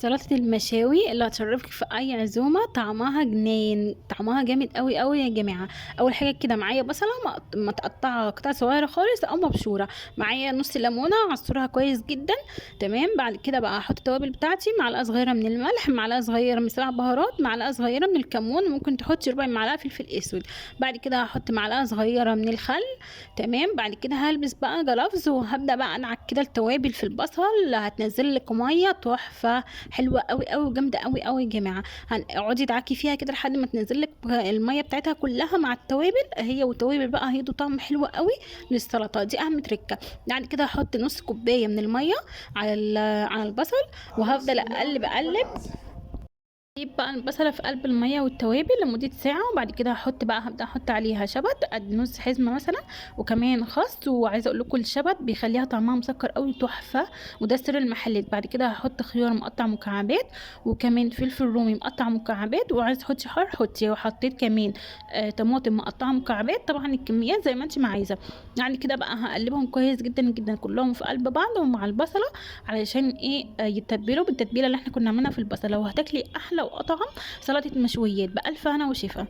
سلطة المشاوي اللي هتشرفك في اي عزومة، طعمها جنان، طعمها جامد قوي قوي يا جماعة. اول حاجة كده معايا بصلة متقطعة قطع صغيرة خالص او مبشورة. معايا نص ليمونة عصرها كويس جدا. تمام. بعد كده بقى احط التوابل بتاعتي، معلقة صغيرة من الملح، معلقة صغيرة من سبع بهارات، معلقة صغيرة من الكمون، ممكن تحطي ربع معلقة فلفل اسود. بعد كده هحط معلقة صغيرة من الخل. تمام. بعد كده هلبس بقى جلافز وهبدأ بقى انعك كده التوابل في البصل، هتنزل لك مية تحفة، حلوه قوي قوي وجامده قوي قوي يا جماعه. هنقعدي تعاكي فيها كده لحد ما تنزل لك الميه بتاعتها كلها مع التوابل، هي والتوابل بقى هيدوا طعم حلو قوي للسلطه دي، اهم تركه. بعد كده هحط نص كوبايه من الميه على البصل، وهفضل اقلب اقلب. اجيب بقى البصله في قلب الميه والتوابل لمده ساعه، وبعد كده هبدا احط عليها شبت قد نص حزمه مثلا، وكمان خس. وعايزه اقول لكم الشبت بيخليها طعمها مسكر قوي تحفه، وده سر المحلات. بعد كده هحط خيار مقطع مكعبات، وكمان فلفل رومي مقطع مكعبات، وعايزه تحطي حار حطي. وحطيت كمان طماطم مقطعه مكعبات، طبعا الكميات زي ما انت ما عايزه. يعني كده بقى هقلبهم كويس جدا جدا كلهم في قلب بعض ومع البصله، علشان ايه؟ يتبلوا بالتتبيله اللي احنا كنا عاملينها في البصله، وهتاكلي احلى واطعم سلطه مشويات. بألف هنا وشفا.